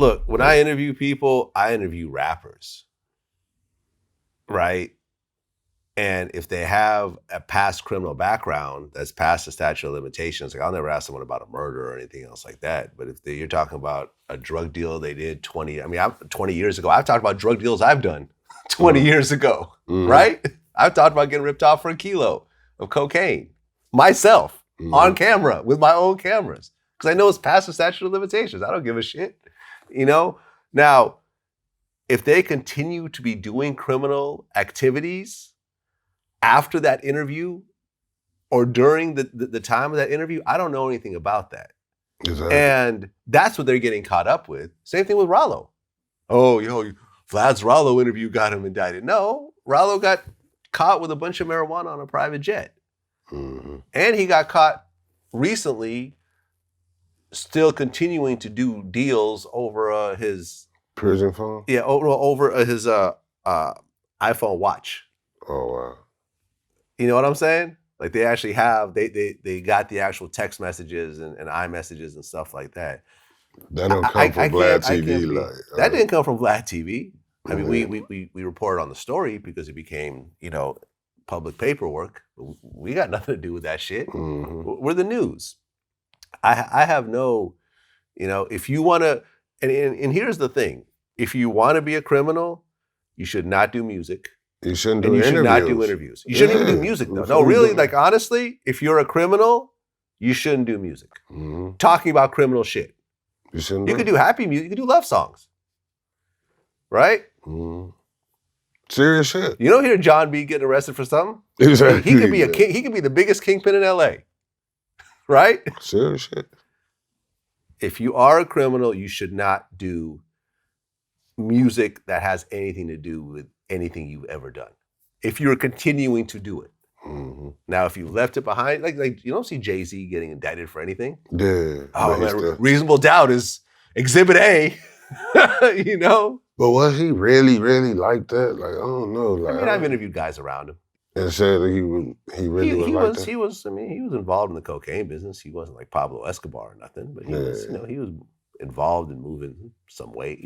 Look, when I interview people, I interview rappers, right? And if they have a past criminal background that's past the statute of limitations, like I'll never ask someone about a murder or anything else like that. But if you're talking about a drug deal they did 20 years ago, I've talked about drug deals I've done 20 years ago, right? I've talked about getting ripped off for a kilo of cocaine myself on camera with my own cameras because I know it's past the statute of limitations. I don't give a shit, you know? Now, if they continue to be doing criminal activities after that interview or during the time of that interview, I don't know anything about that. Exactly. And that's what they're getting caught up with. Same thing with Ralo. Oh, Vlad's Ralo interview got him indicted. No, Ralo got caught with a bunch of marijuana on a private jet. And he got caught recently still continuing to do deals over his... prison phone? Yeah, over his iPhone watch. Oh, wow. You know what I'm saying? Like they actually have, they got the actual text messages and iMessages and stuff like that. That don't come from VladTV. That didn't come from VladTV. I mean, we reported on the story because it became, public paperwork. We got nothing to do with that shit. We're the news. I have no, if you want to, and here's the thing. If you want to be a criminal, you should not do music. You shouldn't do interviews. You should not do interviews. You shouldn't even do music, though. No, really, like, honestly, if you're a criminal, you shouldn't do music. Talking about criminal shit. You shouldn't You could do happy music. You could do love songs. Right? Serious shit. You don't hear John B. getting arrested for something? Exactly. He could be a king. He could be the biggest kingpin in L.A. Right? Serious shit. If you are a criminal, you should not do music that has anything to do with anything you've ever done. If you're continuing to do it. Now, if you left it behind, like you don't see Jay-Z getting indicted for anything. Yeah. Oh, man, reasonable doubt is Exhibit A, But was he really, really like that? Like, I don't know. Like, I've interviewed guys around him. And said that he really was like that? He was involved in the cocaine business. He wasn't like Pablo Escobar or nothing, but he was, he was involved in moving some weight,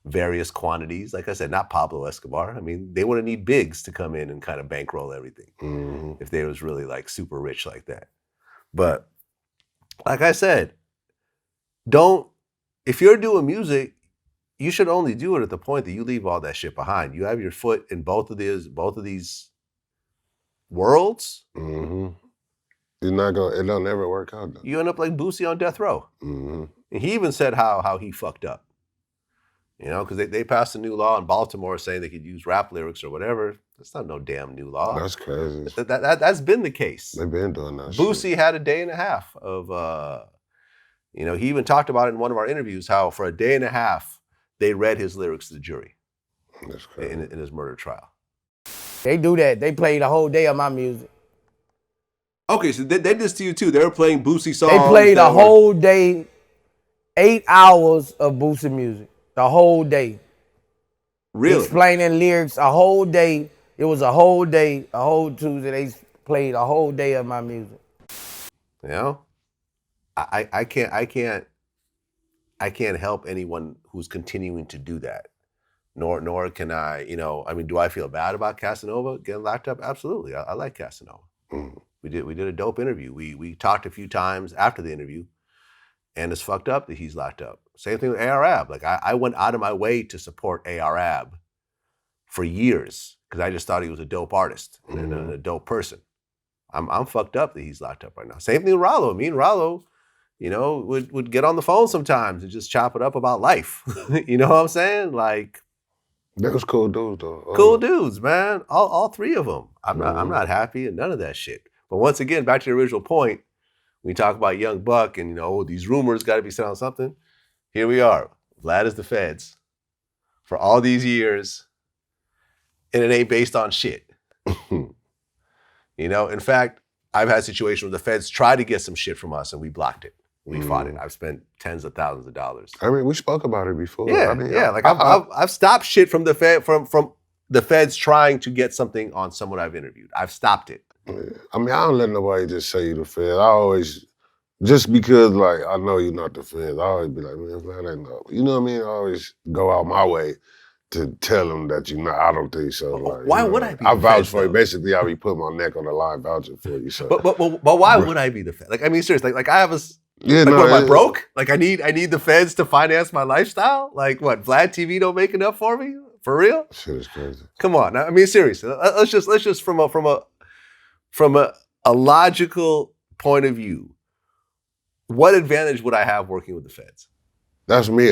various quantities. Like I said, not Pablo Escobar. I mean, they wouldn't need bigs to come in and kind of bankroll everything if they was really like super rich like that. But like I said, if you're doing music, you should only do it at the point that you leave all that shit behind. You have your foot in both of these worlds. You're not gonna. It'll never work out, though. You end up like Boosie on death row. And he even said how he fucked up. Because they passed a new law in Baltimore saying they could use rap lyrics or whatever. That's not no damn new law. That's crazy. That's been the case. They've been doing that. Boosie had a day and a half of, he even talked about it in one of our interviews how for a day and a half they read his lyrics to the jury. That's crazy. In his murder trial. They do that. They play the whole day of my music. Okay, so they did this to you too. They were playing Boosie songs. They played the whole day, 8 hours of Boosie music. The whole day. Really? Explaining lyrics a whole day. It was a whole day, a whole Tuesday. They played a whole day of my music. I can't help anyone who's continuing to do that. Nor can I, do I feel bad about Casanova getting locked up? Absolutely. I like Casanova. We did a dope interview. We talked a few times after the interview, and it's fucked up that he's locked up. Same thing with A.R.A.B. Like I went out of my way to support A.R.A.B. for years because I just thought he was a dope artist and a dope person. I'm fucked up that he's locked up right now. Same thing with Ralo. Me and Ralo, would get on the phone sometimes and just chop it up about life. You know what I'm saying? Like, that was cool dudes though. Cool dudes, man. All three of them. I'm not happy and none of that shit. But once again, back to the original point, we talk about Young Buck and these rumors got to be set on something. Here we are. Vlad is the feds for all these years, and it ain't based on shit. In fact, I've had situations where the feds tried to get some shit from us and we blocked it. We fought it. I've spent tens of thousands of dollars. I mean, we spoke about it before. Yeah, Like I've stopped shit from the from the feds trying to get something on someone I've interviewed. I've stopped it. Yeah. I mean, I don't let nobody just say you the fed. I always Just because, like, I know you're not the feds, I always be like, man, Vlad ain't no. You know what I mean? I always go out my way to tell them that you're not. I don't think so. Like, Why you know, would I be I the vouch feds, for you. though? Basically, I be putting my neck on the line vouching for you. So, But why would I be the feds? Like, I mean, seriously, like I have a. yeah, Like, no, what, am I broke? Like, I need the feds to finance my lifestyle? Like, what, VladTV don't make enough for me? For real? Shit is crazy. Come on. I mean, seriously. Let's just from a logical point of view, what advantage would I have working with the feds? That's me.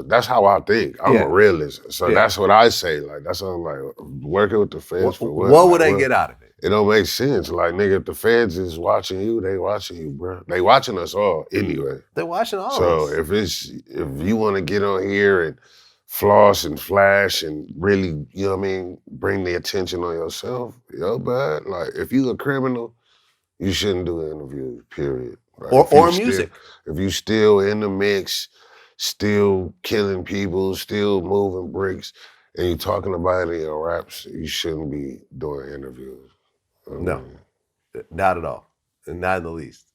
That's how I think. I'm Yeah. a realist. So Yeah. that's what I say. Like, that's what I'm like, working with the feds for what? What Like, would I get out of it? It don't make sense. Like, nigga, if the feds is watching you, they watching you, bro. They watching us all anyway. They're watching all So of us. if you want to get on here and floss and flash and really, you know what I mean, bring the attention on yourself, yo, bud. Like, if you a criminal, you shouldn't do interviews, period. Right? Or music. If you still in the mix, still killing people, still moving bricks, and you talking about it in your raps, you shouldn't be doing interviews. No, not at all. Not in the least.